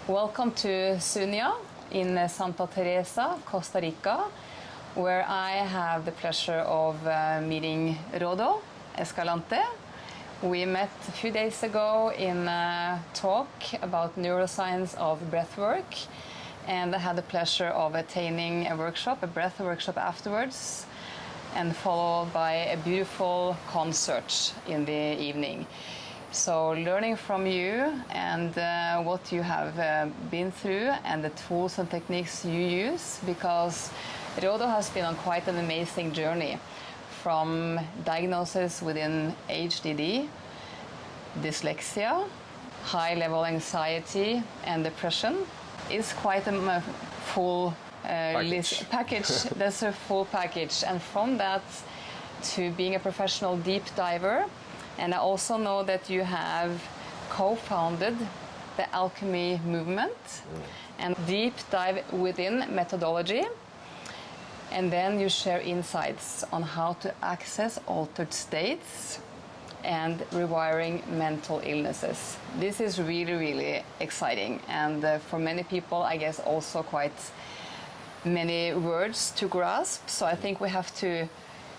Welcome to Sunia in Santa Teresa, Costa Rica, where I have the pleasure of meeting Rodo, Escalante. We met a few days ago in a talk about neuroscience of breathwork, and I had the pleasure of attending a workshop, a breath workshop afterwards, and followed by a beautiful concert in the evening. So learning from you and what you have been through and the tools and techniques you use, because Rodo has been on quite an amazing journey from diagnosis within HDD, dyslexia, high-level anxiety and depression. It's quite a full package. That's a full package. And from that to being a professional deep diver. And I also know that you have co-founded the alchemy movement and deep dive within methodology. And then you share insights on how to access altered states and rewiring mental illnesses. This is really, really exciting. And for many people, I guess also quite many words to grasp. So I think we have to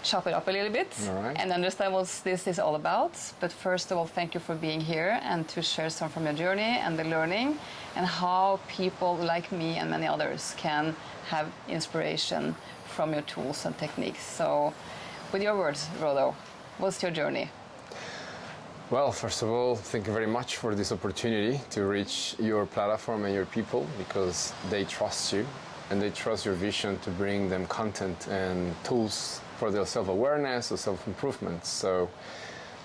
chop it up a little bit and understand what this is all about. But first of all, thank you for being here and to share some from your journey and the learning and how people like me and many others can have inspiration from your tools and techniques. So with your words, Rodo, what's your journey? Well, first of all, thank you very much for this opportunity to reach your platform and your people, because they trust you and they trust your vision to bring them content and tools for their self-awareness or self-improvement. So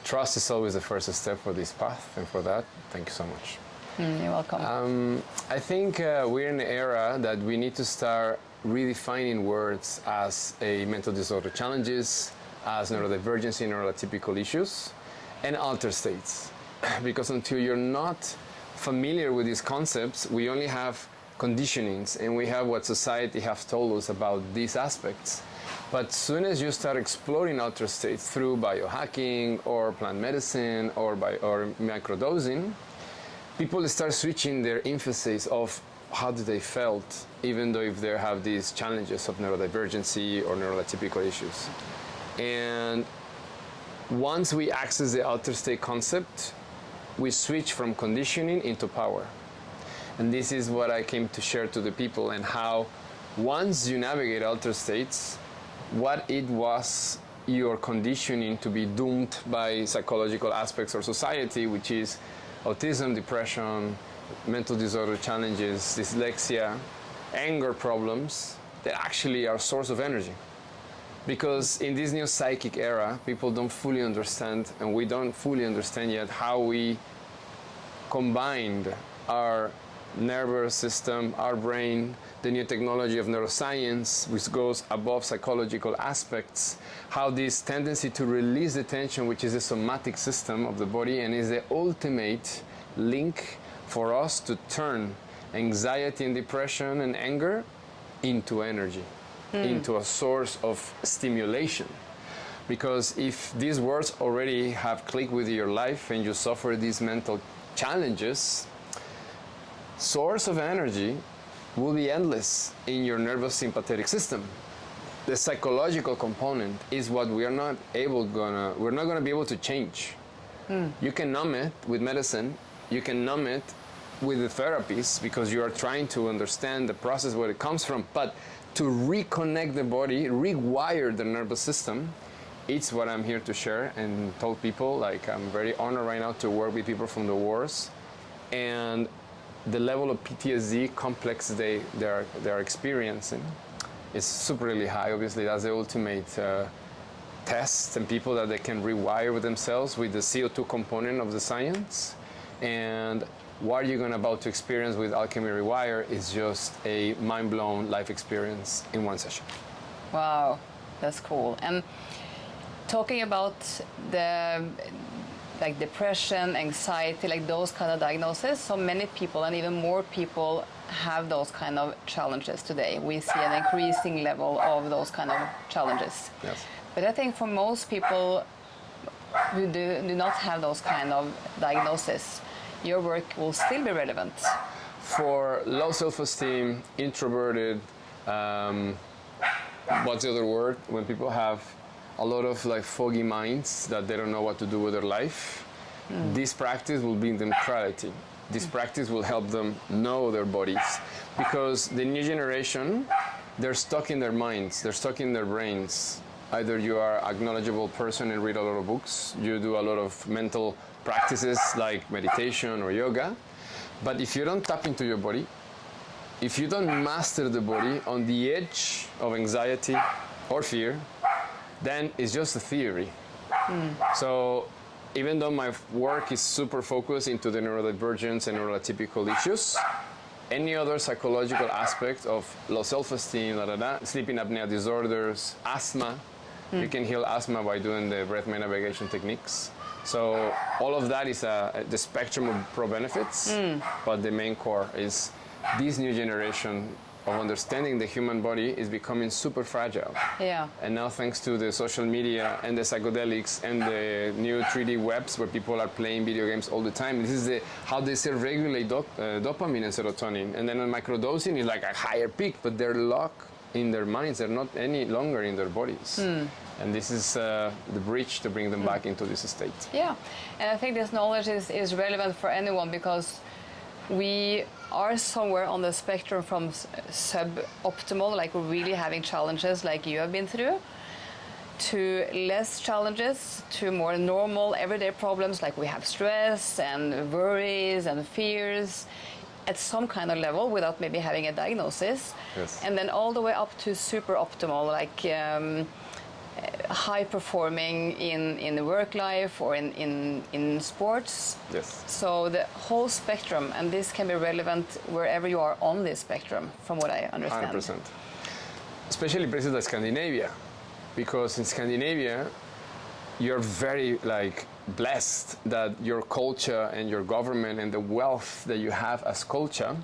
trust is always the first step for this path, and for that, thank you so much. You're welcome. I think we're in an era that we need to start redefining words as a mental disorder challenges, as neurodivergency, neurotypical issues, and altered states. Because until you're not familiar with these concepts, we only have conditionings and we have what society has told us about these aspects. But as soon as you start exploring altered states through biohacking or plant medicine or microdosing, people start switching their emphasis of how do they felt, even though if they have these challenges of neurodivergency or neurotypical issues. And once we access the altered state concept, we switch from conditioning into power. And this is what I came to share to the people, and how once you navigate altered states, what it was your conditioning to be doomed by psychological aspects or society, which is autism, depression, mental disorder challenges, dyslexia, anger problems, that actually are a source of energy. Because in this new psychic era, people don't fully understand, and we don't fully understand yet, how we combined our nervous system, our brain, the new technology of neuroscience, which goes above psychological aspects, how this tendency to release the tension, which is the somatic system of the body and is the ultimate link for us to turn anxiety and depression and anger into energy, into a source of stimulation. Because if these words already have clicked with your life and you suffer these mental challenges, source of energy will be endless in your nervous sympathetic system. The psychological component is what we're not gonna be able to change. You can numb it with medicine, you can numb it with the therapies, because you are trying to understand the process where it comes from, but to reconnect the body, rewire the nervous system, it's what I'm here to share and tell people. Like, I'm very honored right now to work with people from the wars, and the level of PTSD complex they are experiencing is super really high. Obviously, that's the ultimate test, and people that they can rewire with themselves with the CO2 component of the science. And what you're about to experience with Alchemy Rewire is just a mind-blown life experience in one session. Wow, that's cool. And talking about the like depression, anxiety, like those kind of diagnoses, so many people and even more people have those kind of challenges today. We see an increasing level of those kind of challenges. Yes. But I think for most people who do not have those kind of diagnoses, your work will still be relevant. for low self-esteem, introverted, what's the other word? When people have a lot of like foggy minds that they don't know what to do with their life, this practice will bring them clarity. This practice will help them know their bodies, because the new generation, they're stuck in their minds, they're stuck in their brains. Either you are a knowledgeable person and read a lot of books, you do a lot of mental practices like meditation or yoga, but if you don't tap into your body, if you don't master the body on the edge of anxiety or fear, then it's just a theory. So even though my work is super focused into the neurodivergence and neurotypical issues, any other psychological aspect of low self-esteem, sleeping apnea disorders, asthma, you can heal asthma by doing the breath navigation techniques. So all of that is the spectrum of pro-benefits, but the main core is this new generation of understanding the human body is becoming super fragile. Yeah. And now thanks to the social media and the psychedelics and the new 3D webs where people are playing video games all the time, this is how they say regulate dopamine and serotonin. And then on microdosing is like a higher peak, but they're locked in their minds, they're not any longer in their bodies. And this is the bridge to bring them back into this state. Yeah, and I think this knowledge is relevant for anyone, because we are somewhere on the spectrum from suboptimal, like we're really having challenges like you have been through, to less challenges, to more normal everyday problems like we have stress and worries and fears at some kind of level without maybe having a diagnosis. Yes. And then all the way up to super optimal, like high performing in the work life or in sports. Yes. So the whole spectrum, and this can be relevant wherever you are on this spectrum, from what I understand. 100%. Especially places like Scandinavia, because in Scandinavia, you're very blessed that your culture and your government and the wealth that you have as culture,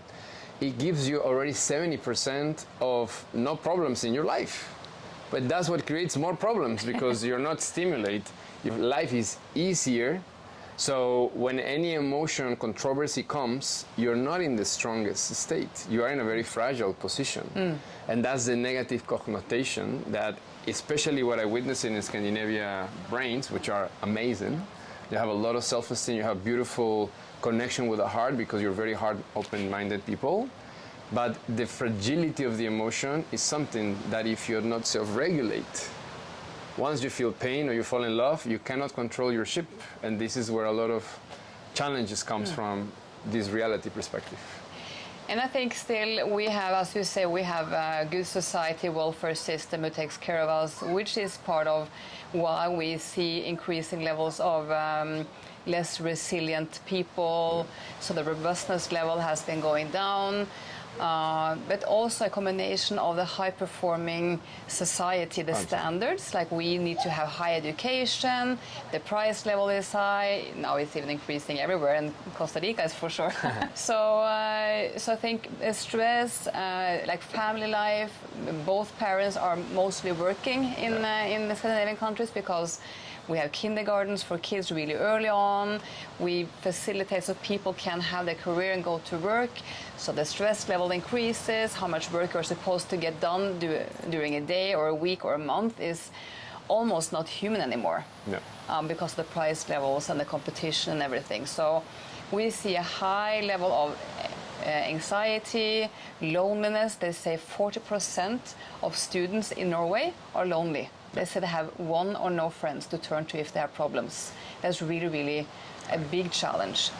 it gives you already 70% of no problems in your life. But that's what creates more problems, because you're not stimulated. Your life is easier. So when any emotion, controversy comes, you're not in the strongest state. You are in a very fragile position. And that's the negative connotation that, especially what I witnessed in Scandinavia brains, which are amazing. You have a lot of self-esteem, you have beautiful connection with the heart because you're very heart open-minded people. But the fragility of the emotion is something that if you're not self-regulate, once you feel pain or you fall in love, you cannot control your ship. And this is where a lot of challenges comes from this reality perspective. And I think still we have, as you say, we have a good society welfare system who takes care of us, which is part of why we see increasing levels of less resilient people. So the robustness level has been going down. But also a combination of the high-performing society, the standards, like we need to have high education, the price level is high, now it's even increasing everywhere, and Costa Rica is for sure. So I think stress, like family life, both parents are mostly working in the Scandinavian countries because we have kindergartens for kids really early on. We facilitate so people can have their career and go to work. So the stress level increases. How much work you're supposed to get done during a day or a week or a month is almost not human anymore. Yeah. Because of the price levels and the competition and everything. So we see a high level of anxiety, loneliness. They say 40% of students in Norway are lonely. They say they have one or no friends to turn to if they have problems. That's really, really a big challenge.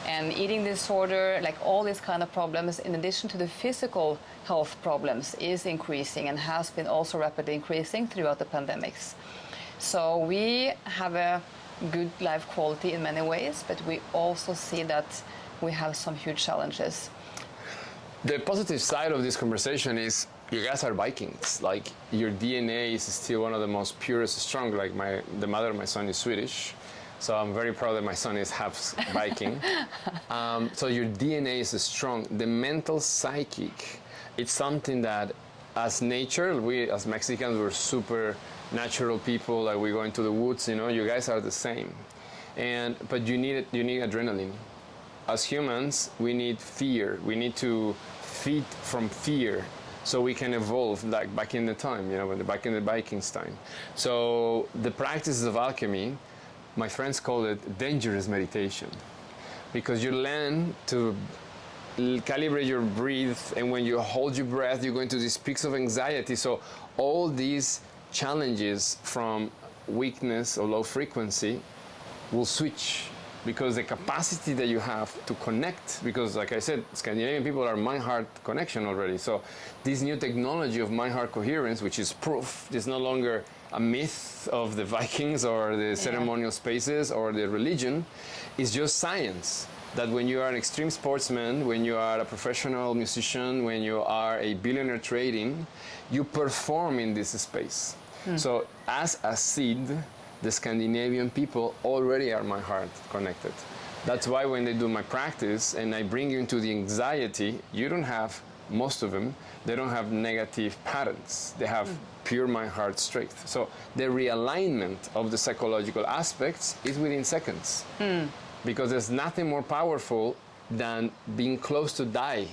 And eating disorder, like all these kind of problems, in addition to the physical health problems, is increasing and has been also rapidly increasing throughout the pandemics. So we have a good life quality in many ways, but we also see that we have some huge challenges. The positive side of this conversation is you guys are Vikings. Like your DNA is still one of the most purest, strong. Like the mother of my son is Swedish, so I'm very proud that my son is half Viking. So your DNA is strong. The mental psychic, it's something that, as nature, we as Mexicans, we're super natural people. Like we go into the woods. You know, you guys are the same. But you need adrenaline. as humans, we need fear. We need to feed from fear so we can evolve, like back in the time, back in the Vikings time. So the practices of alchemy, my friends call it dangerous meditation, because you learn to calibrate your breath, and when you hold your breath, you go into these peaks of anxiety. So all these challenges from weakness or low frequency will switch, because the capacity that you have to connect, because like I said, Scandinavian people are mind-heart connection already. So this new technology of mind-heart coherence, which is proof, is no longer a myth of the Vikings or the ceremonial spaces or the religion, is just science. That when you are an extreme sportsman, when you are a professional musician, when you are a billionaire trading, you perform in this space. So as a seed, the Scandinavian people already are my heart connected. That's why when they do my practice and I bring you into the anxiety, you don't have, most of them, they don't have negative patterns. They have pure my heart strength. So the realignment of the psychological aspects is within seconds. Because there's nothing more powerful than being close to die.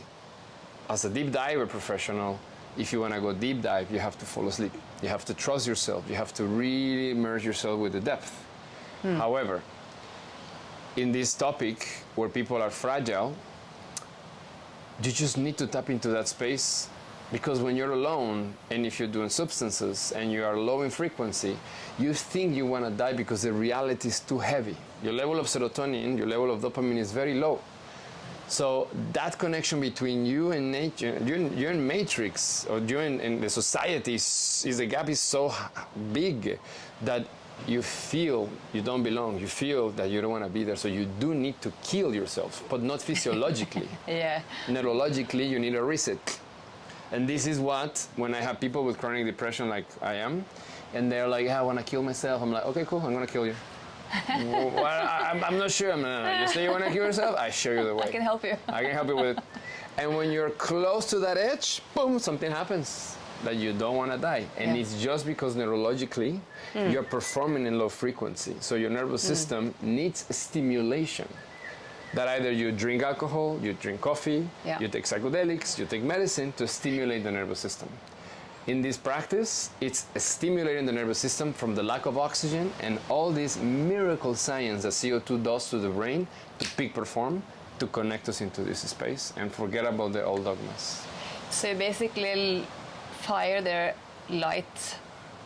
As a deep diver professional, if you want to go deep dive, you have to fall asleep. You have to trust yourself. You have to really immerse yourself with the depth. However, in this topic where people are fragile, you just need to tap into that space, because when you're alone and if you're doing substances and you are low in frequency, you think you want to die because the reality is too heavy. Your level of serotonin, your level of dopamine is very low. So that connection between you and nature, you and matrix, or you and the society, the gap is so big that you feel you don't belong. You feel that you don't want to be there. So you do need to kill yourself, but not physiologically. Neurologically, you need a reset. And this is what, when I have people with chronic depression like I am, and they're like, I want to kill myself. I'm like, okay, cool, I'm going to kill you. Well, I'm not sure. You say you want to kill yourself? I show you the way. I can help you. I can help you with it. And when you're close to that edge, boom, something happens that you don't want to die. And it's just because neurologically you're performing in low frequency. So your nervous system needs stimulation. That either you drink alcohol, you drink coffee, you take psychedelics, you take medicine to stimulate the nervous system. In this practice, it's stimulating the nervous system from the lack of oxygen and all this miracle science that CO2 does to the brain to peak perform, to connect us into this space and forget about the old dogmas. So you basically fire their light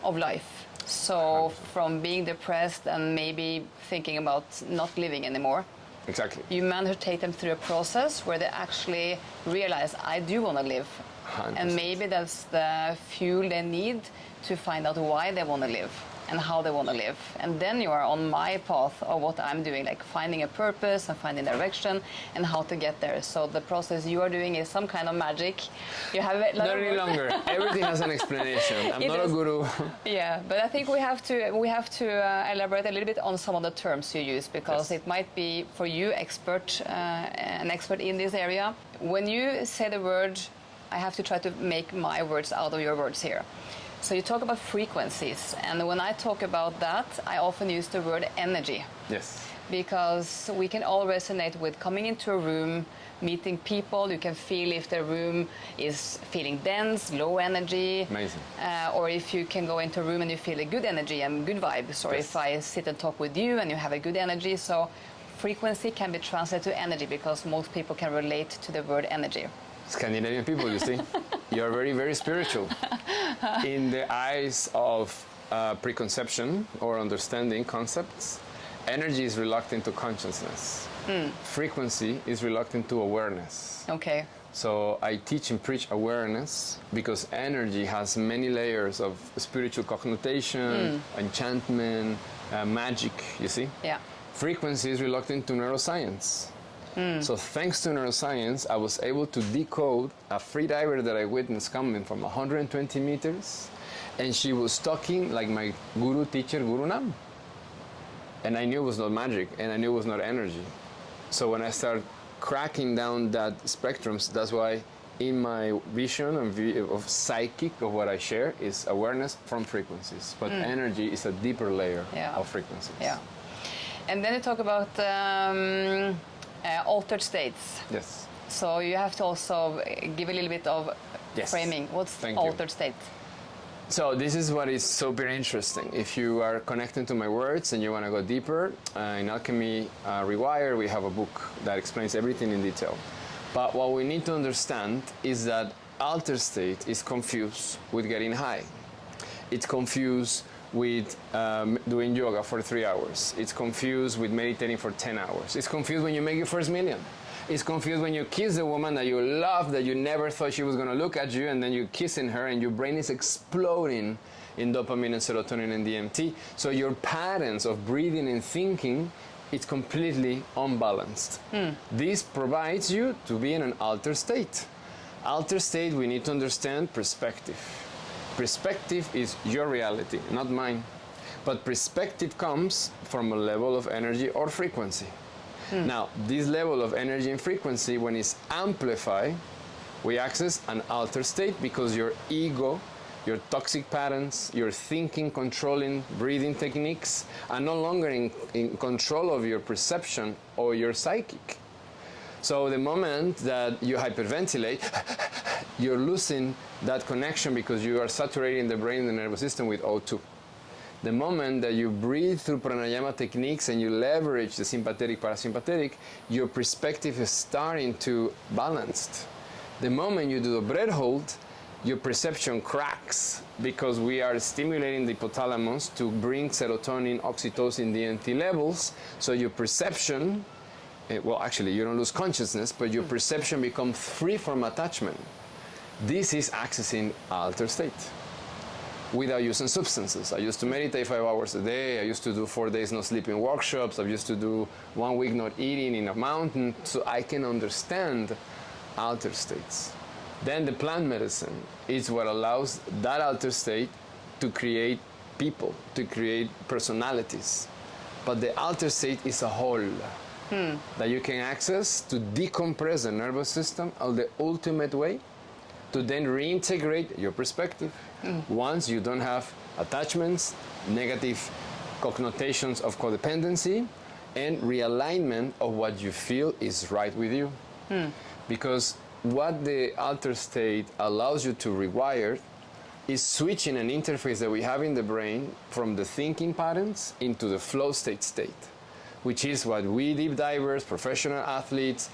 of life. So 100%. From being depressed and maybe thinking about not living anymore, exactly, you manage to take them through a process where they actually realize, I do want to live. 100%. And maybe that's the fuel they need to find out why they want to live and how they want to live. And then you are on my path of what I'm doing, like finding a purpose and finding direction and how to get there. So the process you are doing is some kind of magic. You have it not any longer. Everything has an explanation. I'm not a guru. Yeah, but I think we have to elaborate a little bit on some of the terms you use, because it might be for you an expert in this area. When you say the word, I have to try to make my words out of your words here. So you talk about frequencies, and when I talk about that, I often use the word energy. Yes. Because we can all resonate with coming into a room, meeting people. You can feel if the room is feeling dense, low energy. Amazing. Or if you can go into a room and you feel a good energy and good vibes. Or if I sit and talk with you and you have a good energy. So frequency can be translated to energy, because most people can relate to the word energy. Scandinavian people, you see, you're very, very spiritual. In the eyes of preconception or understanding concepts, energy is reluctant to consciousness. Frequency is reluctant to awareness. Okay. So I teach and preach awareness, because energy has many layers of spiritual connotation, enchantment, magic, you see? Yeah. Frequency is reluctant to neuroscience. So thanks to neuroscience, I was able to decode a free diver that I witnessed coming from 120 meters, and she was talking like my guru teacher, Guru Nam. And I knew it was not magic, and I knew it was not energy. So when I started cracking down that spectrums, that's why in my vision of psychic, of what I share, is awareness from frequencies. But energy is a deeper layer of frequencies. Yeah. And then you talk about altered states. Yes. So you have to also give a little bit of Yes. framing. What's Thank you. altered state? So this is what is super interesting. If you are connecting to my words and you want to go deeper, in Alchemy Rewire, we have a book that explains everything in detail. But what we need to understand is that altered state is confused with getting high. It's confused with doing yoga for 3 hours. It's confused with meditating for 10 hours. It's confused when you make your first million. It's confused when you kiss a woman that you love, that you never thought she was going to look at you, and then you're kissing her and your brain is exploding in dopamine and serotonin and DMT. So your patterns of breathing and thinking, it's completely unbalanced. This provides you to be in an altered state. Altered state, we need to understand perspective. Perspective is your reality, not mine. But perspective comes from a level of energy or frequency. Now, this level of energy and frequency, when it's amplified, we access an altered state because your ego, your toxic patterns, your thinking, controlling, breathing techniques are no longer in control of your perception or your psychic. So the moment that you hyperventilate, you're losing that connection because you are saturating the brain and the nervous system with O2. The moment that you breathe through pranayama techniques and you leverage the sympathetic, parasympathetic, your perspective is starting to balance. The moment you do the breath hold, your perception cracks because we are stimulating the hypothalamus to bring serotonin, oxytocin, DMT levels. So your perception, well, actually, you don't lose consciousness, but your perception becomes free from attachment. This is accessing altered state without using substances. I used to meditate 5 hours a day. I used to do 4 days no sleeping workshops. I used to do 1 week not eating in a mountain so I can understand altered states. Then the plant medicine is what allows that altered state to create people, to create personalities. But the altered state is a whole that you can access to decompress the nervous system of the ultimate way, to then reintegrate your perspective. Once you don't have attachments, negative connotations of codependency, and realignment of what you feel is right with you. Because what the altered state allows you to rewire is switching an interface that we have in the brain from the thinking patterns into the flow state, which is what we deep divers, professional athletes,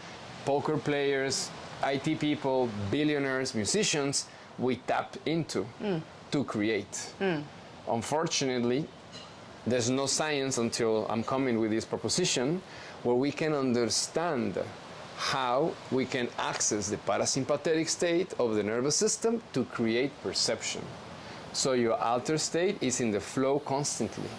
poker players, IT people, billionaires, musicians, we tap into to create. Unfortunately, there's no science until I'm coming with this proposition where we can understand how we can access the parasympathetic state of the nervous system to create perception. So your altered state is in the flow constantly.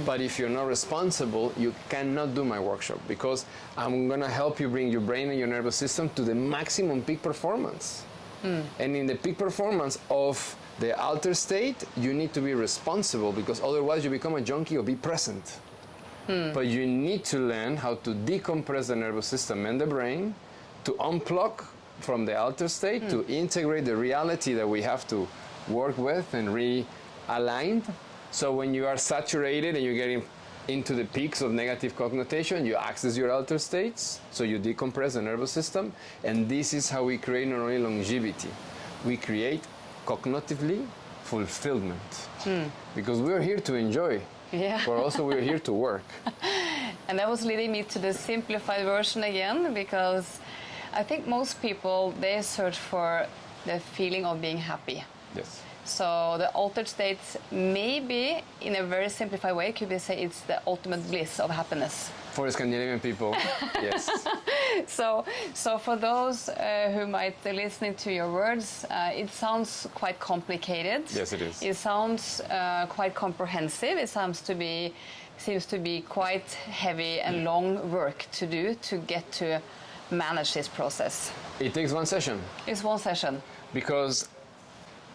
But if you're not responsible, you cannot do my workshop because I'm going to help you bring your brain and your nervous system to the maximum peak performance. And in the peak performance of the altered state, you need to be responsible because otherwise you become a junkie or be present. But you need to learn how to decompress the nervous system and the brain, to unplug from the altered state, to integrate the reality that we have to work with and realign. So when you are saturated and you're getting into the peaks of negative connotation, you access your altered states, so you decompress the nervous system, and this is how we create not only longevity, we create cognitively fulfillment. Because we're here to enjoy, but also we're here to work. And that was leading me to the simplified version again, because I think most people, they search for the feeling of being happy. Yes. So the altered states, maybe in a very simplified way, could we say it's the ultimate bliss of happiness? For Scandinavian people, yes. So for those who might be listening to your words, it sounds quite complicated. Yes, it is. It sounds quite comprehensive. It seems to be quite heavy and long work to do to get to manage this process. It takes one session. It's one session. Because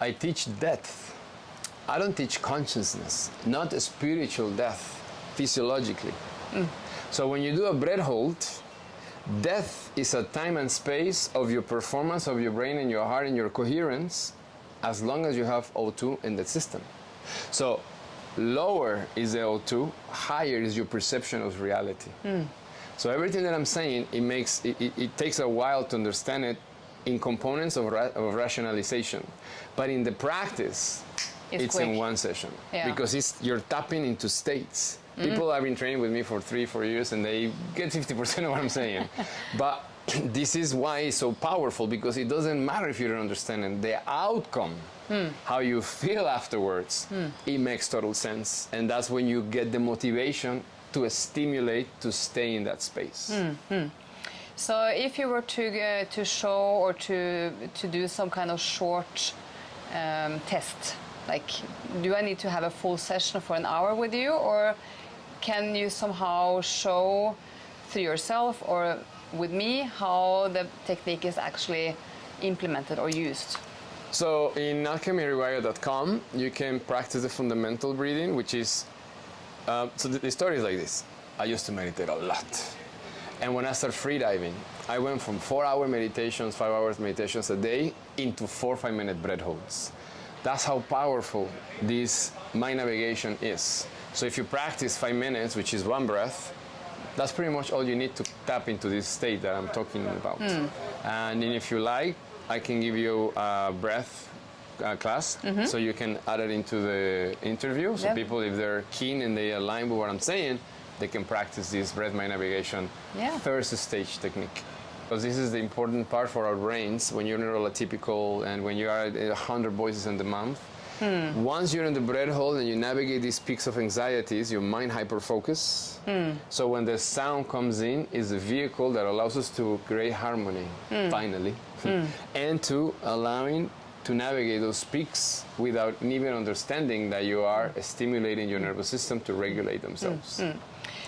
I teach death. I don't teach consciousness, not a spiritual death, physiologically. So when you do a breath hold, death is a time and space of your performance of your brain and your heart and your coherence, as long as you have O2 in the system. So lower is the O2, higher is your perception of reality. So everything that I'm saying, it takes a while to understand it in components of rationalization. But in the practice, it's quick. in one session. Yeah. Because you're tapping into states. People have been training with me for 3-4 years and they get 50% of what I'm saying. But this is why it's so powerful, because it doesn't matter if you don't understand it. The outcome, how you feel afterwards, it makes total sense. And that's when you get the motivation to stimulate to stay in that space. So if you were to show or to do some kind of short test, like, do I need to have a full session for an hour with you, or can you somehow show through yourself or with me how the technique is actually implemented or used? So in alchemyrewired.com, you can practice the fundamental breathing, which is, so the story is like this. I used to meditate a lot. And when I started freediving, I went from 4-hour meditations, 5 hours meditations a day into 4 5-minute breath holds. That's how powerful this mind navigation is. So if you practice 5 minutes, which is 1 breath, that's pretty much all you need to tap into this state that I'm talking about. And then if you like, I can give you a breath class, so you can add it into the interview. So people, if they're keen and they align with what I'm saying, they can practice this breath mind navigation first stage technique. Because this is the important part for our brains when you're neurotypical and when you are at 100 voices in the month. Once you're in the breath hold and you navigate these peaks of anxieties, your mind hyper-focus. So when the sound comes in, it's a vehicle that allows us to create harmony, finally, and to allowing to navigate those peaks without even understanding that you are stimulating your nervous system to regulate themselves.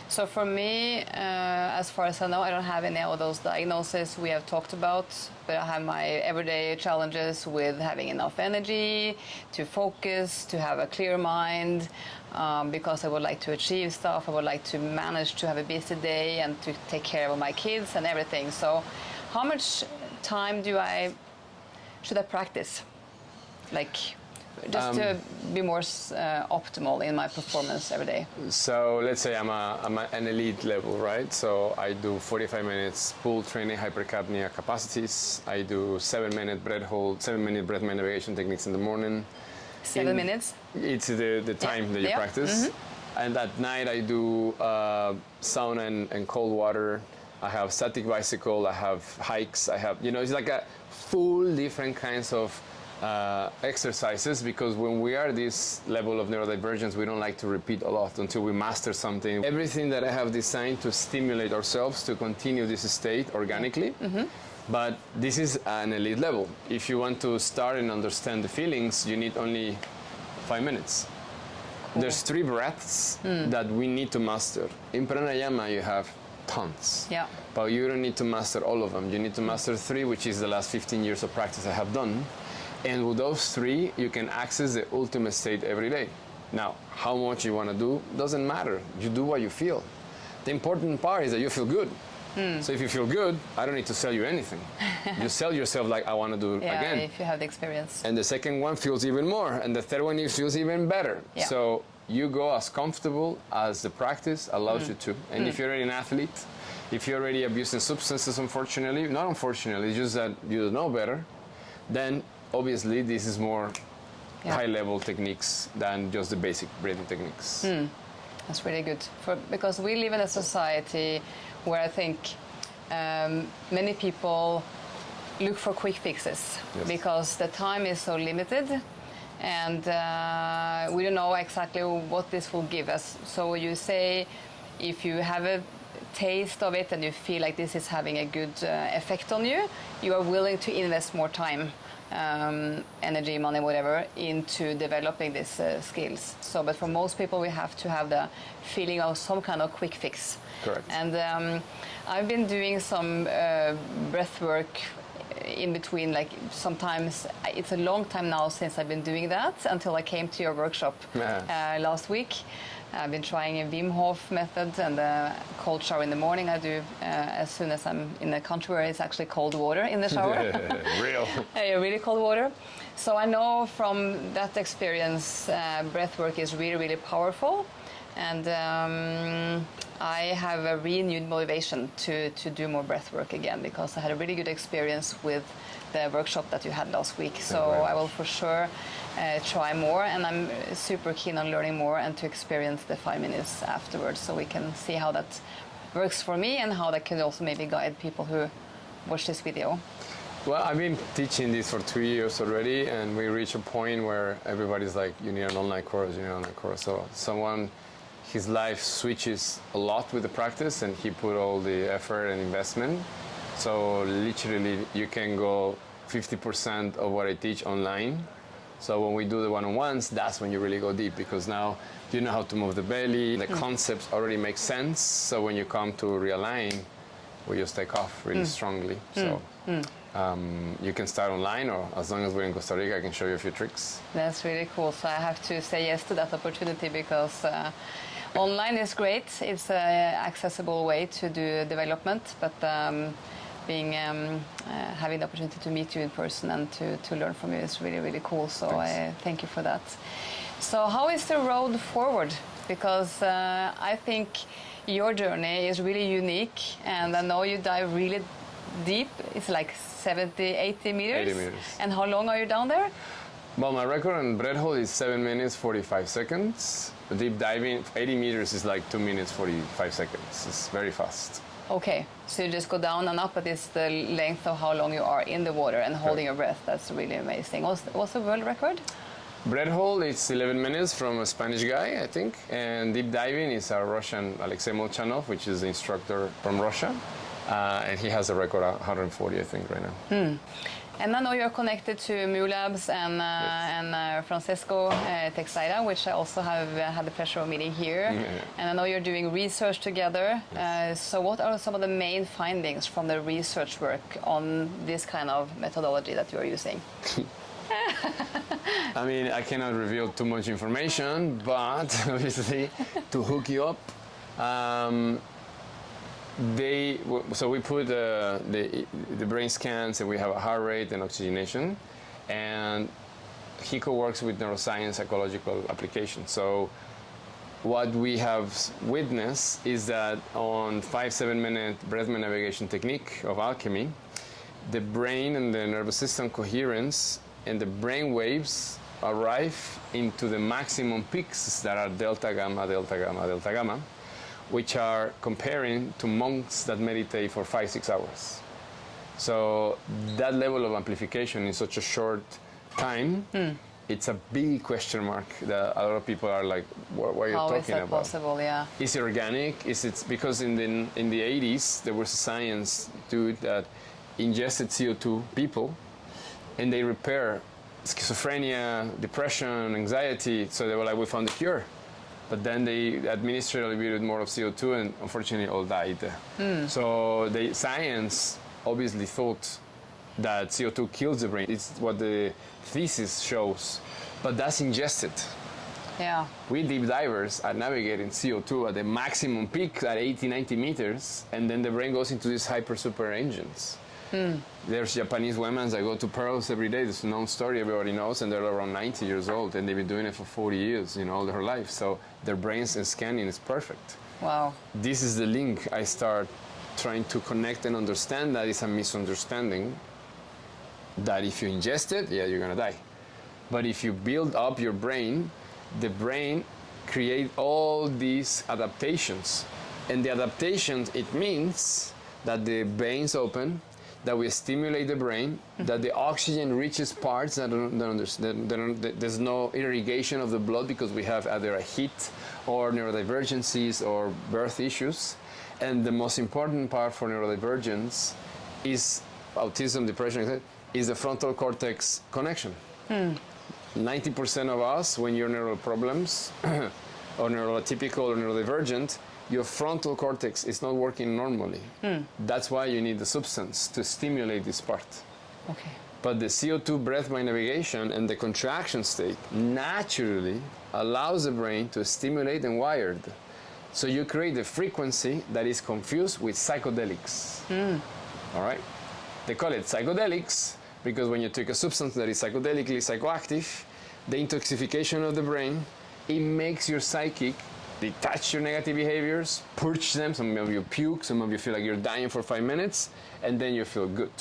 So for me, as far as I know, I don't have any of those diagnoses we have talked about, but I have my everyday challenges with having enough energy, to focus, to have a clear mind, because I would like to achieve stuff, I would like to manage to have a busy day and to take care of my kids and everything. So how much time should I practice? Like, just to be more optimal in my performance every day. So let's say I'm an elite level, right? So I do 45 minutes pool training, hypercapnia capacities. I do 7-minute breath hold, 7-minute breath navigation techniques in the morning. 7 minutes? It's the time that you practice. And at night I do sauna and cold water. I have static bicycle, I have hikes, I have, it's like a full different kinds of exercises, because when we are this level of neurodivergence, we don't like to repeat a lot until we master something. Everything that I have designed to stimulate ourselves to continue this state organically, but this is an elite level. If you want to start and understand the feelings, you need only 5 minutes. There's 3 breaths that we need to master. In pranayama, you have tons, but you don't need to master all of them. You need to master 3, which is the last 15 years of practice I have done. And with those 3, you can access the ultimate state every day. Now, how much you want to do doesn't matter. You do what you feel. The important part is that you feel good. So if you feel good, I don't need to sell you anything. You sell yourself like, I want to do it again. If you have the experience. And the second one feels even more. And the third one feels even better. So you go as comfortable as the practice allows you to. And if you're already an athlete, if you're already abusing substances, unfortunately, not unfortunately, it's just that you know better, then obviously this is more high-level techniques than just the basic breathing techniques. That's really good, because we live in a society where I think many people look for quick fixes, because the time is so limited, and we don't know exactly what this will give us. So you say, if you have a taste of it and you feel like this is having a good effect on you, you are willing to invest more time, energy, money, whatever, into developing these skills. So, but for most people, we have to have the feeling of some kind of quick fix. Correct. And I've been doing some breath work in between, like sometimes it's a long time now since I've been doing that, until I came to your workshop last week. I've been trying a Wim Hof method and a cold shower in the morning. I do as soon as I'm in a country where it's actually cold water in the shower. Really cold water. So I know from that experience, breath work is really, really powerful. And I have a renewed motivation to do more breath work again, because I had a really good experience with the workshop that you had last week. So I will for sure try more, and I'm super keen on learning more and to experience the 5 minutes afterwards, so we can see how that works for me and how that can also maybe guide people who watch this video. Well, I've been teaching this for 2 years already, and we reach a point where everybody's like, you need an online course, you need an online course. So someone, his life switches a lot with the practice, and he put all the effort and investment. So literally you can go 50% of what I teach online. So when we do the one-on-ones, that's when you really go deep, because now you know how to move the belly, the concepts already make sense. So when you come to realign, we just take off really strongly. So you can start online, or as long as we're in Costa Rica, I can show you a few tricks. That's really cool. So I have to say yes to that opportunity, because online is great. It's an accessible way to do development, but having the opportunity to meet you in person and to learn from you is really, really cool. So I thank you for that. So how is the road forward? Because I think your journey is really unique, and I know you dive really deep. It's like 70, 80 meters. 80 meters. And how long are you down there? Well, my record on breath hold is 7 minutes, 45 seconds. Deep diving, 80 meters is like 2 minutes, 45 seconds. It's very fast. Okay, so you just go down and up, but it's the length of how long you are in the water and holding your breath. That's really amazing. What's the world record? Breath hold, it's 11 minutes from a Spanish guy, I think. And deep diving is a Russian, Alexei Molchanov, which is the instructor from Russia. And he has a record of 140, I think, right now. And I know you're connected to MuLabs and Francesco Teixeira, which I also have had the pleasure of meeting here. And I know you're doing research together. So what are some of the main findings from the research work on this kind of methodology that you are using? I mean, I cannot reveal too much information, but obviously to hook you up, so we put the brain scans, and we have a heart rate and oxygenation, and HICO works with neuroscience psychological applications. So what we have witnessed is that on 5-7 minute breath navigation technique of alchemy, the brain and the nervous system coherence and the brain waves arrive into the maximum peaks that are delta gamma, delta gamma, delta gamma, which are comparing to monks that meditate for 5-6 hours. So that level of amplification in such a short time, it's a big question mark that a lot of people are like, what are you talking about? How is that possible, yeah. Is it organic? Is it because in the 80s, there was a science dude that ingested CO2 people, and they repair schizophrenia, depression, anxiety. So they were like, we found the cure. But then they administratively more of CO2, and unfortunately all died. So the science obviously thought that CO2 kills the brain. It's what the thesis shows, but that's ingested. Yeah. We deep divers are navigating CO2 at the maximum peak at 80, 90 meters, and then the brain goes into these hyper super engines. There's Japanese women that go to pearls every day. It's a known story, everybody knows, and they're around 90 years old, and they've been doing it for 40 years, all their life. So their brains and scanning is perfect. Wow. This is the link I start trying to connect and understand. That is a misunderstanding that if you ingest it, yeah, you're gonna die. But if you build up your brain, the brain creates all these adaptations. And the adaptations, it means that the veins open, that we stimulate the brain, that the oxygen reaches parts that there's no irrigation of the blood because we have either a heat or neurodivergencies or birth issues. And the most important part for neurodivergence is autism, depression, is the frontal cortex connection. 90% of us, when you're neural problems or neurotypical or neurodivergent, your frontal cortex is not working normally. That's why you need the substance to stimulate this part. Okay. But the CO2 breath by navigation and the contraction state naturally allows the brain to stimulate and wired. So you create a frequency that is confused with psychedelics. All right? They call it psychedelics because when you take a substance that is psychedelically psychoactive, the intoxication of the brain, it makes your psychic detach your negative behaviors, purge them. Some of you puke, some of you feel like you're dying for 5 minutes, and then you feel good.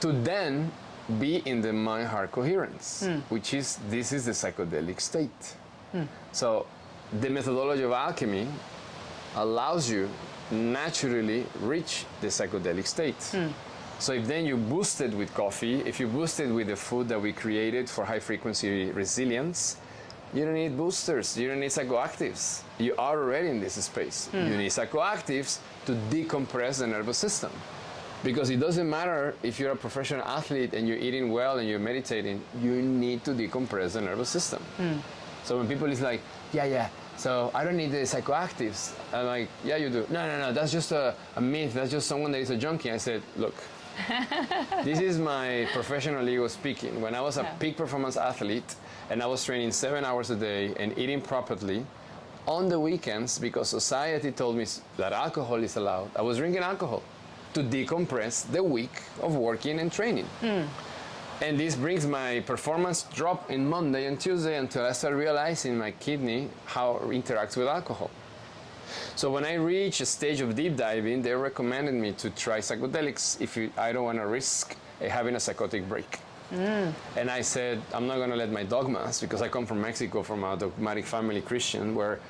To then be in the mind-heart coherence, which is, this is the psychedelic state. So the methodology of alchemy allows you naturally reach the psychedelic state. So if then you boost it with coffee, if you boost it with the food that we created for high frequency resilience, you don't need boosters, you don't need psychoactives. You are already in this space. You need psychoactives to decompress the nervous system. Because it doesn't matter if you're a professional athlete and you're eating well and you're meditating, you need to decompress the nervous system. So when people is like, yeah, so I don't need the psychoactives. I'm like, yeah, you do. No, that's just a myth. That's just someone that is a junkie. I said, look, this is my professional ego speaking. When I was a peak performance athlete and I was training 7 hours a day and eating properly, on the weekends, because society told me that alcohol is allowed, I was drinking alcohol to decompress the week of working and training. And this brings my performance drop in Monday and Tuesday until I start realizing my kidney, how it interacts with alcohol. So when I reach a stage of deep diving, they recommended me to try psychedelics if I don't want to risk having a psychotic break. And I said, I'm not going to let my dogmas, because I come from Mexico, from a dogmatic family Christian, where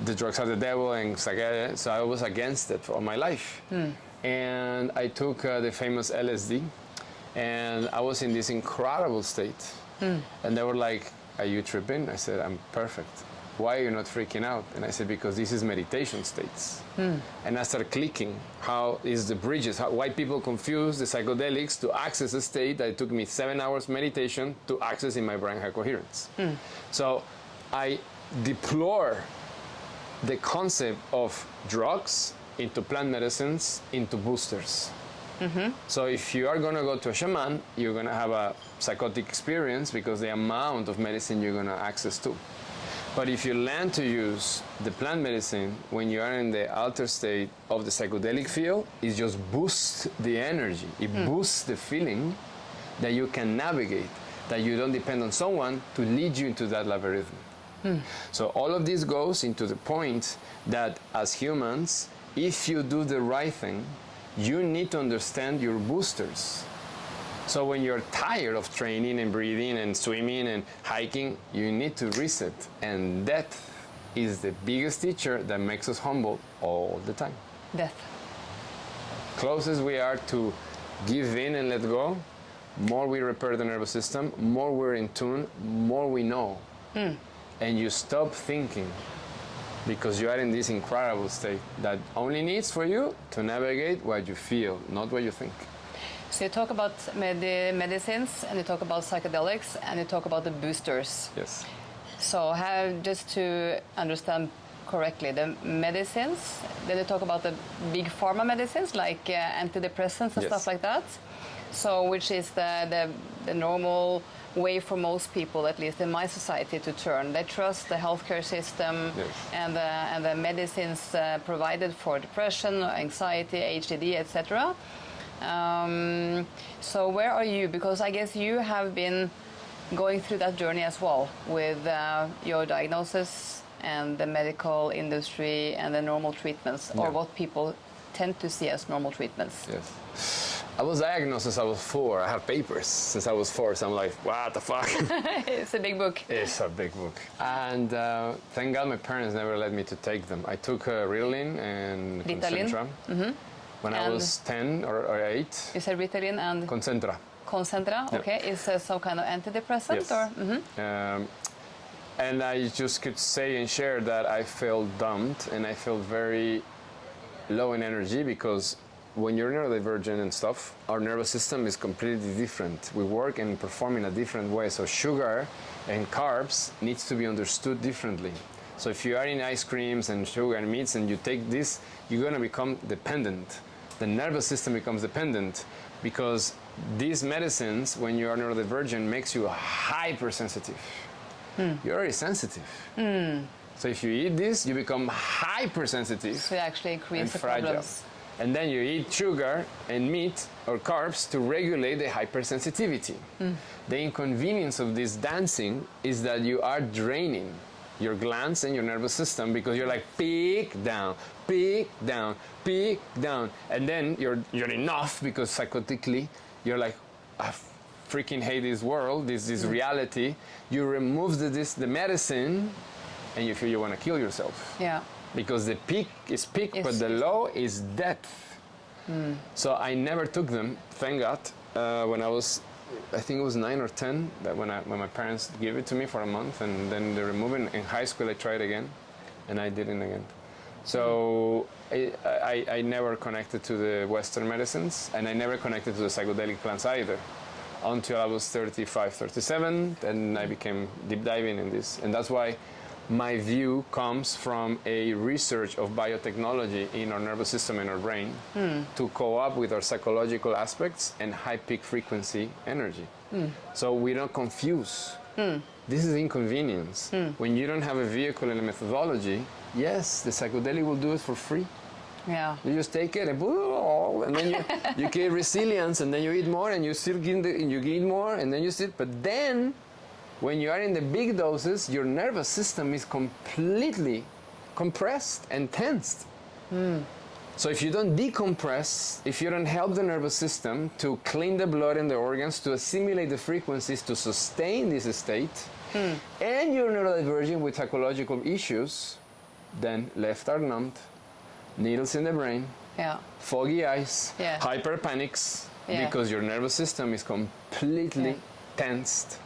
the drugs are the devil, and so I was against it all my life. And I took the famous LSD, and I was in this incredible state. And they were like, are you tripping? I said, I'm perfect. Why are you not freaking out? And I said, because this is meditation states. And I started clicking how is the bridges, why people confuse the psychedelics to access a state that took me 7 hours meditation to access in my brain high coherence. So I deplore the concept of drugs into plant medicines, into boosters. So if you are going to go to a shaman, you're going to have a psychotic experience because the amount of medicine you're going to access to. But if you learn to use the plant medicine when you are in the altered state of the psychedelic field, it just boosts the energy. It boosts the feeling that you can navigate, that you don't depend on someone to lead you into that labyrinth. So all of this goes into the point that as humans, if you do the right thing, you need to understand your boosters. So when you're tired of training and breathing and swimming and hiking, you need to reset. And death is the biggest teacher that makes us humble all the time. Death. Closest we are to give in and let go, more we repair the nervous system, more we're in tune, more we know. And you stop thinking, because you are in this incredible state that only needs for you to navigate what you feel, not what you think. So you talk about medicines, and you talk about psychedelics, and you talk about the boosters. Yes. So just to understand correctly, the medicines, then you talk about the big pharma medicines, like antidepressants and stuff like that. So which is the normal way for most people, at least in my society, to turn. They trust the healthcare system and the medicines provided for depression, anxiety, HDD, etc. So where are you? Because I guess you have been going through that journey as well with your diagnosis and the medical industry and the normal treatments, or what people tend to see as normal treatments. Yes. I was diagnosed since I was 4. I have papers since I was 4, so I'm like, what the fuck? It's a big book. It's a big book. And thank God my parents never let me to take them. I took Ritalin and Concentra when I was 10 or 8. You said Ritalin and? Concentra. Concentra, okay. Is some kind of antidepressant? Yes. Or? And I just could say and share that I felt dumped and I felt very low in energy, because when you're neurodivergent and stuff, our nervous system is completely different. We work and perform in a different way. So sugar and carbs needs to be understood differently. So if you are in ice creams and sugar and meats and you take this, you're gonna become dependent. The nervous system becomes dependent, because these medicines, when you are neurodivergent, makes you hypersensitive. You're already sensitive. So if you eat this, you become hypersensitive. So it actually increases the fragile. problems. And then you eat sugar and meat or carbs to regulate the hypersensitivity. The inconvenience of this dancing is that you are draining your glands and your nervous system, because you're like peak down, peak down, peak down, and then you're enough, because psychotically you're like, I freaking hate this world, this reality. You remove the medicine, and you feel you want to kill yourself. Yeah. Because the peak is peak, but the low is death. So I never took them, thank God. When I was, I think it was 9 or 10, that when my parents gave it to me for a month, and then they removed it. In high school I tried again, and I didn't again. So I never connected to the Western medicines, and I never connected to the psychedelic plants either, until I was 35, 37, and I became deep diving in this. And that's why my view comes from a research of biotechnology in our nervous system and our brain to co-op with our psychological aspects and high peak frequency energy. So we don't confuse. This is inconvenience. When you don't have a vehicle and a methodology, yes, the psychedelic will do it for free. Yeah. You just take it and then you get resilience, and then you eat more, and you still gain more, and then you still, but then when you are in the big doses, your nervous system is completely compressed and tensed. So if you don't decompress, if you don't help the nervous system to clean the blood and the organs, to assimilate the frequencies, to sustain this state, and you're neurodivergent with psychological issues, then left are numbed, needles in the brain, foggy eyes, hyper panics, because your nervous system is completely tensed,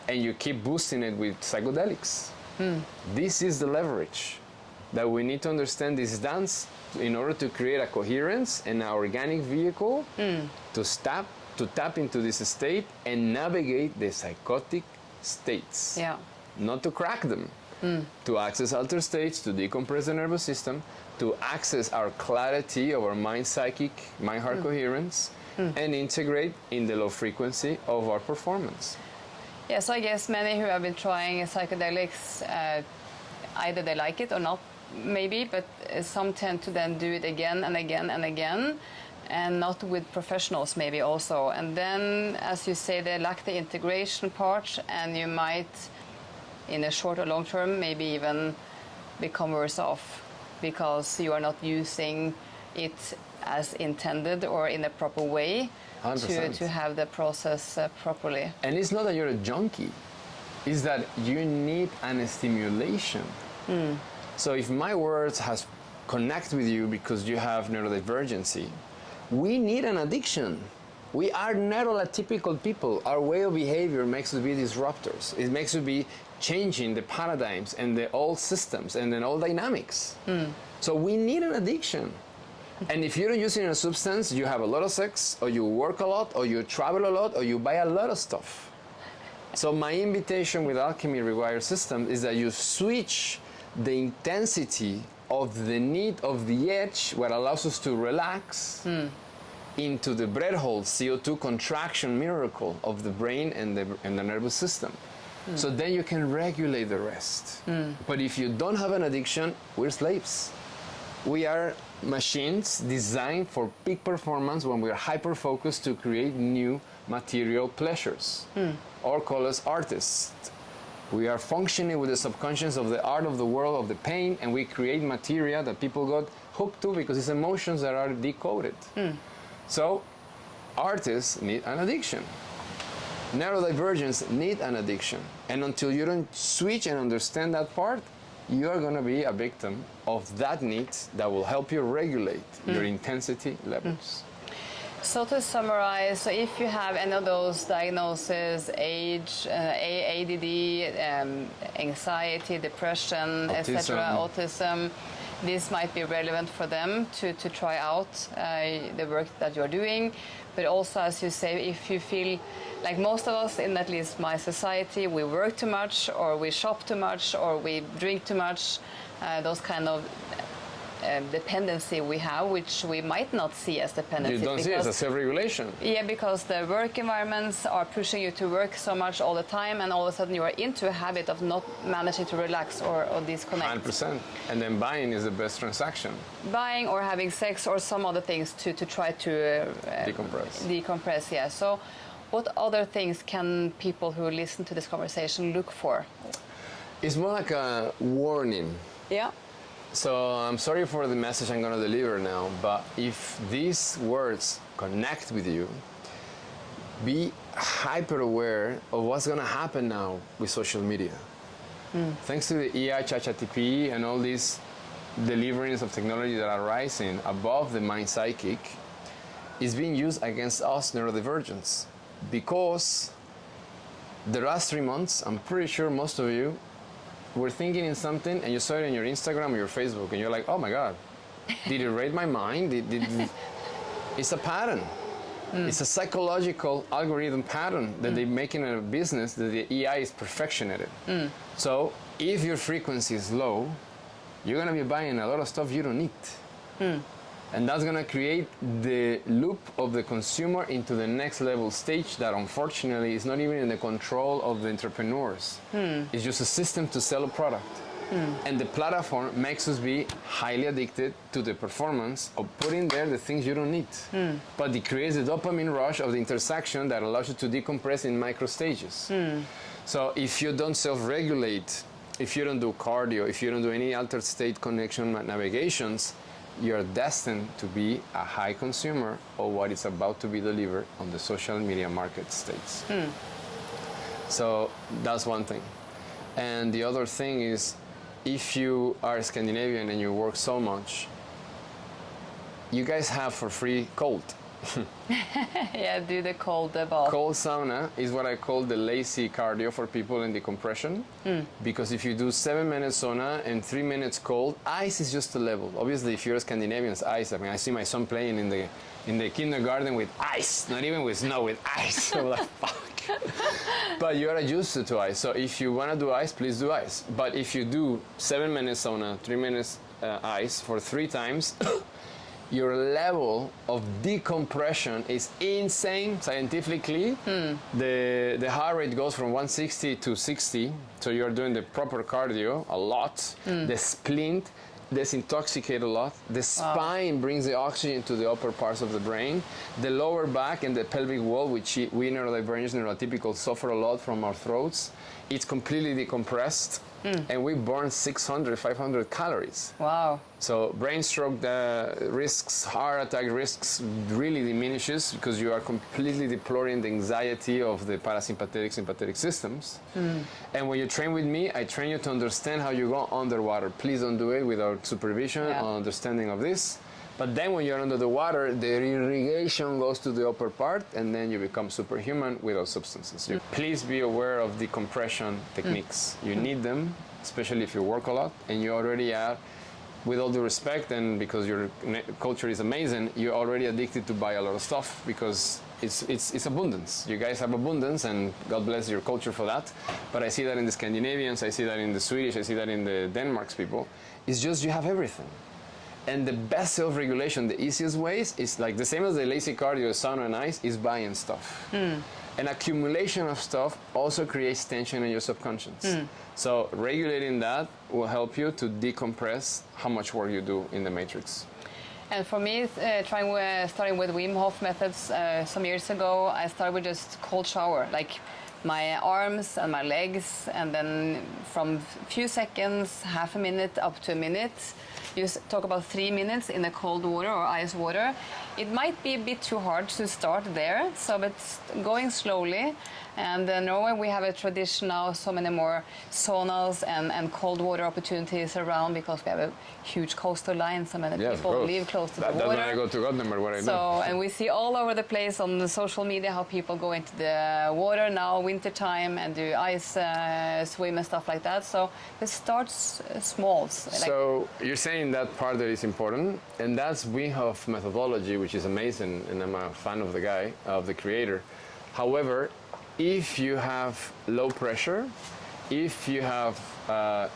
and you keep boosting it with psychedelics. This is the leverage that we need to understand this dance in order to create a coherence and an organic vehicle to tap into this state and navigate the psychotic states. Not to crack them, to access altered states, to decompress the nervous system, to access our clarity of our mind-psychic, mind-heart coherence, and integrate in the low frequency of our performance. Yes, I guess many who have been trying psychedelics, either they like it or not, maybe, but some tend to then do it again and again and again, and not with professionals maybe also. And then, as you say, they lack the integration part, and you might, in a short or long term, maybe even become worse off because you are not using it as intended or in a proper way to have the process properly. And it's not that you're a junkie, it's that you need an stimulation. So if my words has connect with you because you have neurodivergency, we need an addiction. We are neuroatypical people. Our way of behavior makes us be disruptors. It makes us be changing the paradigms and the old systems and then old dynamics. So we need an addiction. And if you don't use it in a substance, you have a lot of sex, or you work a lot, or you travel a lot, or you buy a lot of stuff. So my invitation with Alchemy Rewire System is that you switch the intensity of the need of the edge, what allows us to relax, into the breath hold, CO2 contraction miracle of the brain and the nervous system. So then you can regulate the rest. But if you don't have an addiction, we're slaves. We are machines designed for peak performance when we are hyper-focused to create new material pleasures, or call us artists. We are functioning with the subconscious of the art of the world of the pain, and we create material that people got hooked to because it's emotions that are decoded. So artists need an addiction. Neurodivergents need an addiction. And until you don't switch and understand that part, you are going to be a victim of that need that will help you regulate your intensity levels. So to summarize, so if you have any of those diagnoses, age, ADD, anxiety, depression, etc., autism, this might be relevant for them to try out the work that you're doing. But also, as you say, if you feel like most of us, in at least my society, we work too much, or we shop too much, or we drink too much, those kind of dependency we have, which we might not see as dependency. You don't see it as a self-regulation. Yeah, because the work environments are pushing you to work so much all the time, and all of a sudden you are into a habit of not managing to relax or disconnect. 100%. And then buying is the best transaction. Buying or having sex or some other things to try to decompress, yeah. So what other things can people who listen to this conversation look for? It's more like a warning. Yeah. So I'm sorry for the message I'm going to deliver now, but if these words connect with you, be hyper aware of what's going to happen now with social media. Thanks to the AI, ChatGPT, and all these deliverings of technology that are rising above the mind psychic, is being used against us neurodivergents. Because the last 3 months, I'm pretty sure most of you were thinking in something and you saw it in your Instagram or your Facebook and you're like, oh my God, did it read my mind? It's a pattern. It's a psychological algorithm pattern that they make in a business that the AI is perfection at it. So if your frequency is low, you're gonna be buying a lot of stuff you don't need. And that's gonna create the loop of the consumer into the next level stage that unfortunately is not even in the control of the entrepreneurs. It's just a system to sell a product. And the platform makes us be highly addicted to the performance of putting there the things you don't need. But it creates the dopamine rush of the intersection that allows you to decompress in micro stages. So if you don't self-regulate, if you don't do cardio, if you don't do any altered state connection navigations, you're destined to be a high consumer of what is about to be delivered on the social media market stage. So that's one thing. And the other thing is, if you are Scandinavian and you work so much, you guys have for free cold. Yeah, do the cold bath. Cold sauna is what I call the lazy cardio for people in decompression. Because if you do 7 minutes sauna and 3 minutes cold, ice is just a level. Obviously, if you're Scandinavian, it's ice. I mean, I see my son playing in the kindergarten with ice, not even with snow, with ice. So like, fuck. But you are used to ice. So if you want to do ice, please do ice. But if you do 7 minutes sauna, 3 minutes ice for 3 times, your level of decompression is insane scientifically. The heart rate goes from 160 to 60, so you're doing the proper cardio a lot. The spleen desintoxicate a lot. The spine brings the oxygen to the upper parts of the brain. The lower back and the pelvic wall, which we neurodivergent, neurotypical, suffer a lot from our throats. It's completely decompressed. And we burn 600, 500 calories. Wow. So brain stroke risks, heart attack risks really diminishes because you are completely deploying the anxiety of the parasympathetic, sympathetic systems. And when you train with me, I train you to understand how you go underwater. Please don't do it without supervision or understanding of this. But then when you're under the water, the irrigation goes to the upper part and then you become superhuman without substances. Please be aware of decompression techniques. You need them, especially if you work a lot and you already are, with all due respect and because your culture is amazing, you're already addicted to buy a lot of stuff because it's abundance. You guys have abundance and God bless your culture for that. But I see that in the Scandinavians, I see that in the Swedish, I see that in the Denmark's people. It's just you have everything. And the best self-regulation, the easiest ways, is like the same as the lazy cardio, sauna and ice, is buying stuff. An accumulation of stuff also creates tension in your subconscious. So regulating that will help you to decompress how much work you do in the matrix. And for me, starting with Wim Hof methods some years ago, I started with just cold shower, like my arms and my legs, and then from few seconds, half a minute up to a minute. You talk about 3 minutes in the cold water or ice water. It might be a bit too hard to start there, so but going slowly. And in Norway, we have a tradition now, so many more saunas and cold water opportunities around because we have a huge coastal line. So many people live close to the water. That's when I go to Gothenburg, what I know. And we see all over the place on the social media how people go into the water now, winter time, and do ice swim and stuff like that. So it starts small. So you're saying that part that is important, and that's Wim Hof methodology, which is amazing, and I'm a fan of the guy, of the creator. However, if you have low pressure, if you have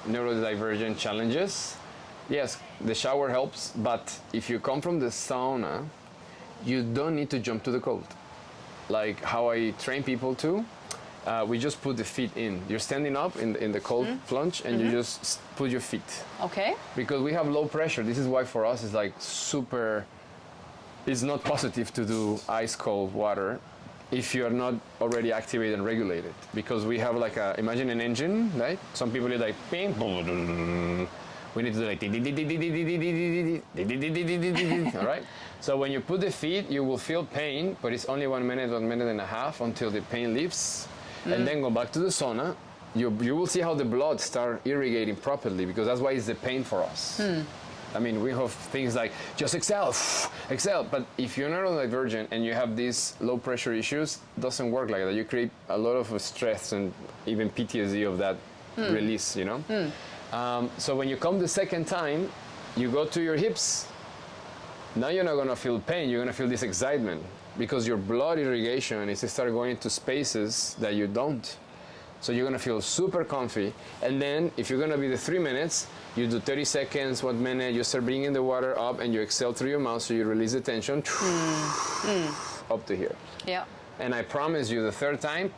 neurodivergent challenges, yes, the shower helps, but if you come from the sauna, you don't need to jump to the cold. Like how I train people to, we just put the feet in. You're standing up in the cold plunge and you just put your feet. Okay. Because we have low pressure. This is why for us it's like super, it's not positive to do ice cold water. if you are not already activated and regulated. Because we have like imagine an engine, right? Some people are like, ping, boom, boom. We need to do like, all right? So when you put the feet, you will feel pain, but it's only 1 minute, 1 minute and a half until the pain leaves. And then go back to the sauna. You will see how the blood start irrigating properly, because that's why it's the pain for us. I mean, we have things like just exhale, exhale. But if you're neurodivergent and you have these low pressure issues, it doesn't work like that. You create a lot of stress and even PTSD of that release, you know? So when you come the second time, you go to your hips. Now you're not gonna feel pain, you're gonna feel this excitement, because your blood irrigation is to start going to spaces that you don't. So you're gonna feel super comfy. And then if you're gonna be the 3 minutes, you do 30 seconds, 1 minute, you start bringing the water up and you exhale through your mouth, so you release the tension up to here. Yeah. And I promise you the third time,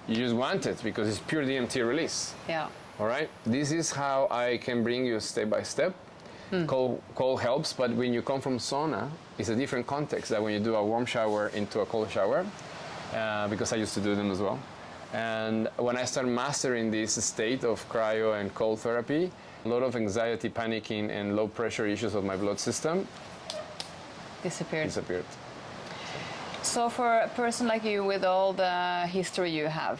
you just want it, because it's pure DMT release. Yeah. All right? This is how I can bring you step by step. Cold helps, but when you come from sauna, it's a different context than when you do a warm shower into a cold shower, because I used to do them as well. And when I started mastering this state of cryo and cold therapy, a lot of anxiety, panicking, and low pressure issues of my blood system disappeared. So for a person like you with all the history you have,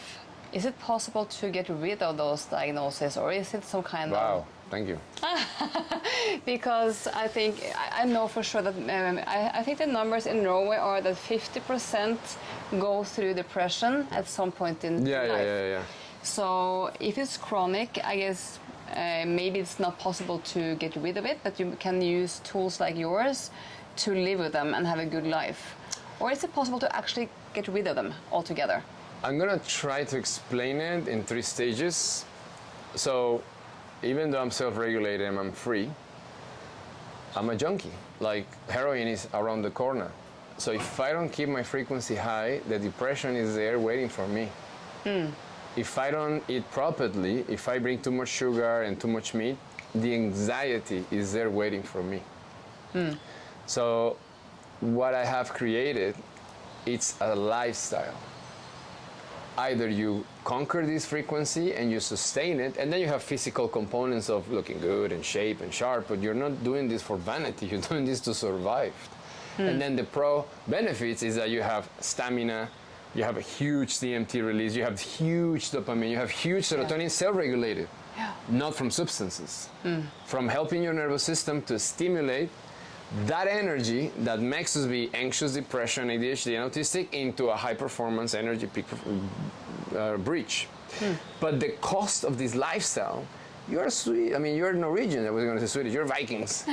is it possible to get rid of those diagnoses, or is it some kind of... Wow, thank you. Because I know for sure that I think the numbers in Norway are that 50% go through depression at some point in life. Yeah. So if it's chronic, I guess maybe it's not possible to get rid of it, but you can use tools like yours to live with them and have a good life. Or is it possible to actually get rid of them altogether? I'm gonna try to explain it in 3 stages. So even though I'm self-regulated and I'm free, I'm a junkie. Like, heroin is around the corner. So if I don't keep my frequency high, the depression is there waiting for me. If I don't eat properly, if I bring too much sugar and too much meat, the anxiety is there waiting for me. So what I have created, it's a lifestyle. Either you conquer this frequency and you sustain it, and then you have physical components of looking good and shape and sharp, but you're not doing this for vanity, you're doing this to survive. And then the pro benefits is that you have stamina, you have a huge DMT release, you have huge dopamine, you have huge serotonin, self-regulated, not from substances. From helping your nervous system to stimulate that energy that makes us be anxious, depression, ADHD, and autistic into a high-performance energy peak breach. But the cost of this lifestyle, you're you're Norwegian, I was going to say Swedish, you're Vikings.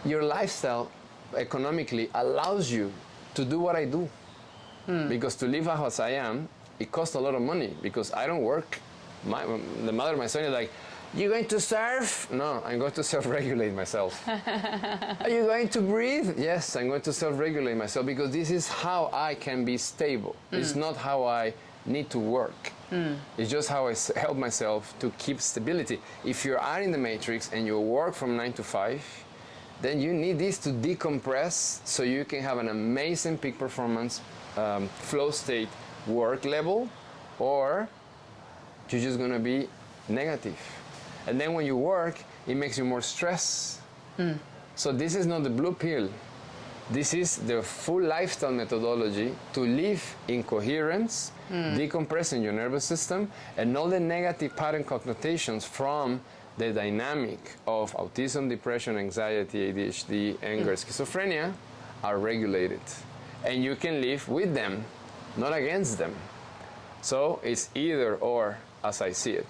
Your lifestyle economically allows you to do what I do. Because to live as I am, it costs a lot of money, because I don't work. The mother of my son is like, you going to surf? No, I'm going to self-regulate myself. Are you going to breathe? Yes, I'm going to self-regulate myself, because this is how I can be stable. It's not how I need to work. It's just how I help myself to keep stability. If you are in the matrix and you work from 9 to 5, then you need this to decompress so you can have an amazing peak performance, flow state work level, or you're just going to be negative. And then when you work, it makes you more stressed. So this is not the blue pill. This is the full lifestyle methodology to live in coherence, decompressing your nervous system, and all the negative pattern connotations from the dynamic of autism, depression, anxiety, ADHD, anger, schizophrenia are regulated. And you can live with them, not against them. So it's either or, as I see it.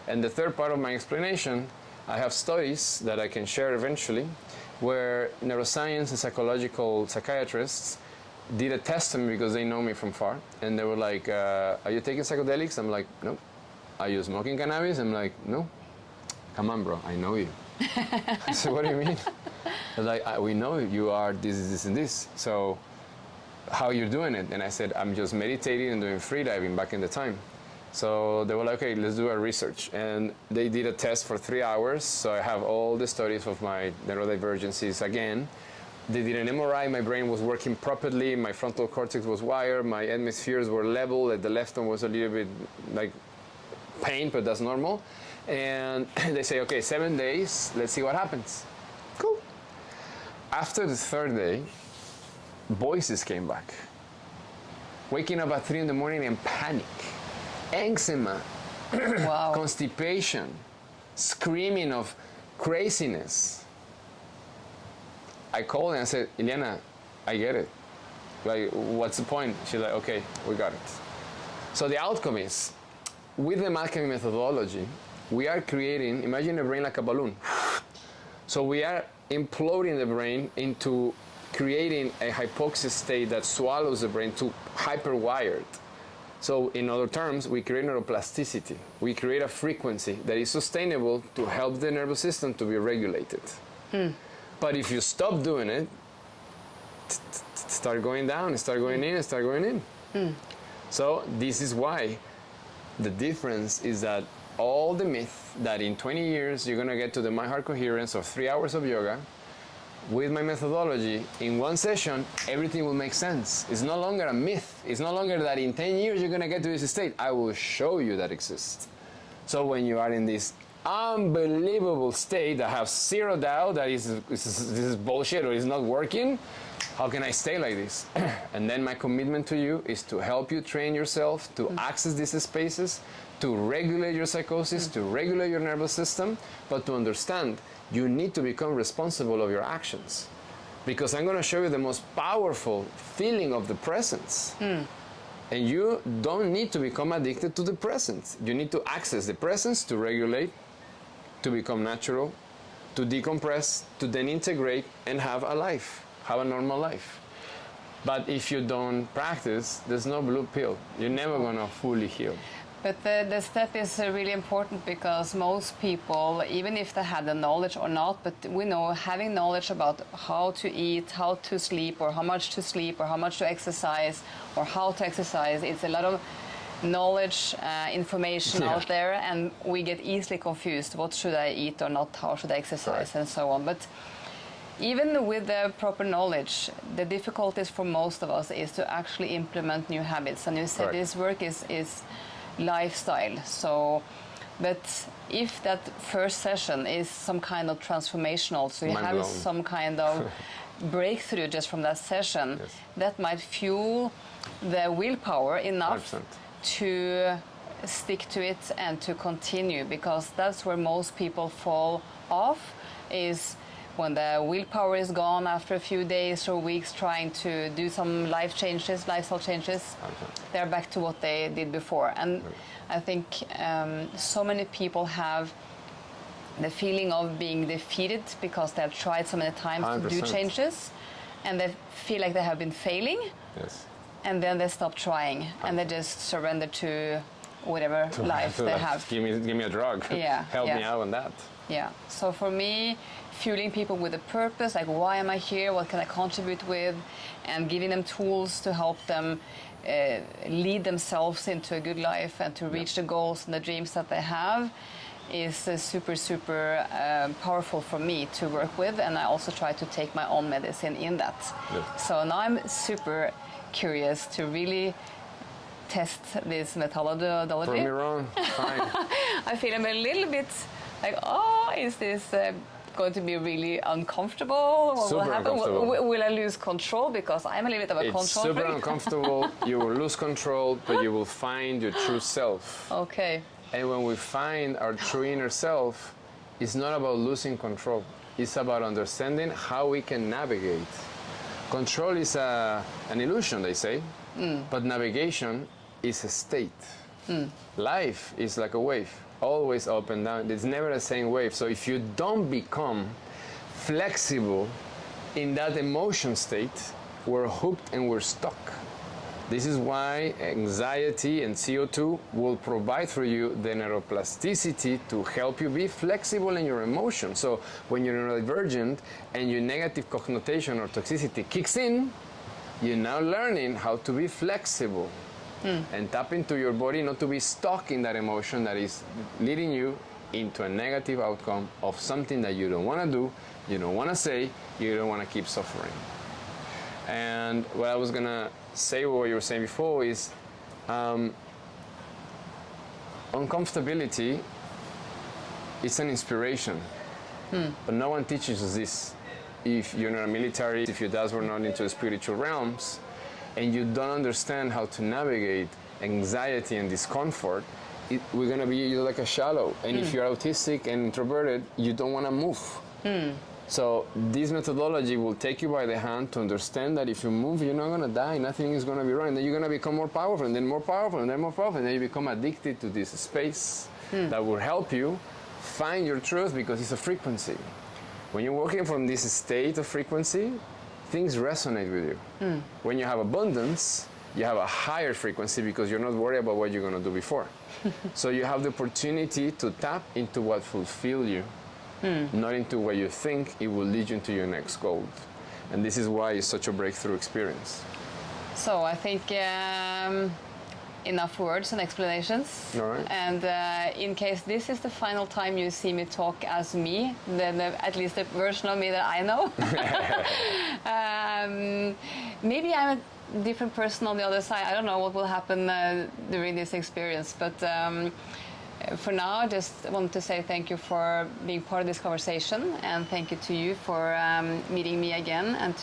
And the third part of my explanation, I have studies that I can share eventually, where neuroscience and psychological psychiatrists did a test on me because they know me from far. And they were like, are you taking psychedelics? I'm like, no. Are you smoking cannabis? I'm like, no. Come on, bro, I know you. I said, what do you mean? They're like, we know you are this, and this. So how you're doing it? And I said, I'm just meditating and doing free diving back in the time. So they were like, okay, let's do a research. And they did a test for 3 hours. So I have all the studies of my neurodivergencies again. They did an MRI, my brain was working properly, my frontal cortex was wired, my hemispheres were level, the left one was a little bit like pain, but that's normal. And they say, okay, 7 days, let's see what happens. Cool. After the third day, voices came back. Waking up at 3 in the morning and panic, eczema, Wow. constipation, screaming of craziness. I called and I said, Ileana, I get it. Like, what's the point? She's like, okay, we got it. So the outcome is, with the alchemy methodology, we are creating, imagine a brain like a balloon. So we are imploding the brain into creating a hypoxia state that swallows the brain to hyperwired. So in other terms, we create neuroplasticity. We create a frequency that is sustainable to help the nervous system to be regulated. But if you stop doing it, start going down, start going in, start going in. So this is why the difference is that all the myth that in 20 years you're gonna get to the My Heart Coherence of 3 hours of yoga, with my methodology, in one session, everything will make sense. It's no longer a myth. It's no longer that in 10 years you're gonna get to this state. I will show you that exists. So when you are in this unbelievable state that have zero doubt that this is bullshit or is not working, how can I stay like this? And then my commitment to you is to help you train yourself to access these spaces, to regulate your psychosis, to regulate your nervous system, but to understand you need to become responsible of your actions. Because I'm going to show you the most powerful feeling of the presence. And you don't need to become addicted to the present. You need to access the presence to regulate, to become natural, to decompress, to then integrate and have a life, have a normal life. But if you don't practice, there's no blue pill. You're never gonna fully heal. But the step is really important because most people, even if they had the knowledge or not, but we know having knowledge about how to eat, how to sleep, or how much to sleep, or how much to exercise, or how to exercise, it's a lot of knowledge, information out there, and we get easily confused. What should I eat or not? How should I exercise, and so on. But even with the proper knowledge, the difficulties for most of us is to actually implement new habits. And you said this work is lifestyle. So, but if that first session is some kind of transformational, so you have some kind of breakthrough just from that session, that might fuel the willpower enough 100%. to stick to it and to continue, because that's where most people fall off, is when the willpower is gone after a few days or weeks trying to do some lifestyle changes, they're back to what they did before. And I think so many people have the feeling of being defeated because they have tried so many times 100%. to do changes, and they feel like they have been failing. And then they stop trying and they just surrender to whatever life they have. Give me a drug. Help me out on that. So for me, fueling people with a purpose, like why am I here? What can I contribute with? And giving them tools to help them lead themselves into a good life and to reach the goals and the dreams that they have is super, super powerful for me to work with. And I also try to take my own medicine in that. So now I'm super curious to really test this methodology. Prove me wrong. Fine. I feel I'm a little bit like, oh, is this going to be really uncomfortable? What will happen? Uncomfortable. Will I lose control? Because I'm a little bit of a control freak. It's super uncomfortable. You will lose control, but you will find your true self. Okay. And when we find our true inner self, it's not about losing control. It's about understanding how we can navigate. Control is an illusion, they say, but navigation is a state. Life is like a wave, always up and down. It's never the same wave. So if you don't become flexible in that emotion state, we're hooked and we're stuck. This is why anxiety and CO2 will provide for you the neuroplasticity to help you be flexible in your emotions. So when you're neurodivergent and your negative connotation or toxicity kicks in, you're now learning how to be flexible and tap into your body, not to be stuck in that emotion that is leading you into a negative outcome of something that you don't want to do, you don't want to say, you don't want to keep suffering. And what I was going to say, what you were saying before, is uncomfortability is an inspiration, but no one teaches us this. If you're not a military, if your dads were not into the spiritual realms, and you don't understand how to navigate anxiety and discomfort, we're going to be like a shallow. And if you're autistic and introverted, you don't want to move. So this methodology will take you by the hand to understand that if you move, you're not going to die. Nothing is going to be wrong. And then you're going to become more powerful, and then more powerful, and then more powerful. And then you become addicted to this space that will help you find your truth, because it's a frequency. When you're working from this state of frequency, things resonate with you. When you have abundance, you have a higher frequency because you're not worried about what you're going to do before. So you have the opportunity to tap into what fulfills you, not into what you think it will lead you into your next goal. And this is why it's such a breakthrough experience. So I think enough words and explanations. All right. And in case this is the final time you see me talk as me, then at least the version of me that I know, maybe I'm a different person on the other side. I don't know what will happen during this experience, but for now, I just want to say thank you for being part of this conversation, and thank you to you for meeting me again and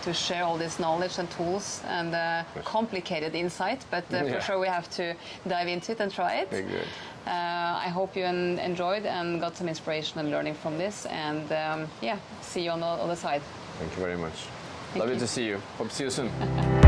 to share all this knowledge and tools and complicated insight. But for sure, we have to dive into it and try it. Very good. I hope you enjoyed and got some inspiration and learning from this. And yeah, see you on the other side. Thank you very much. Thank Lovely you. to see you. Hope to see you soon.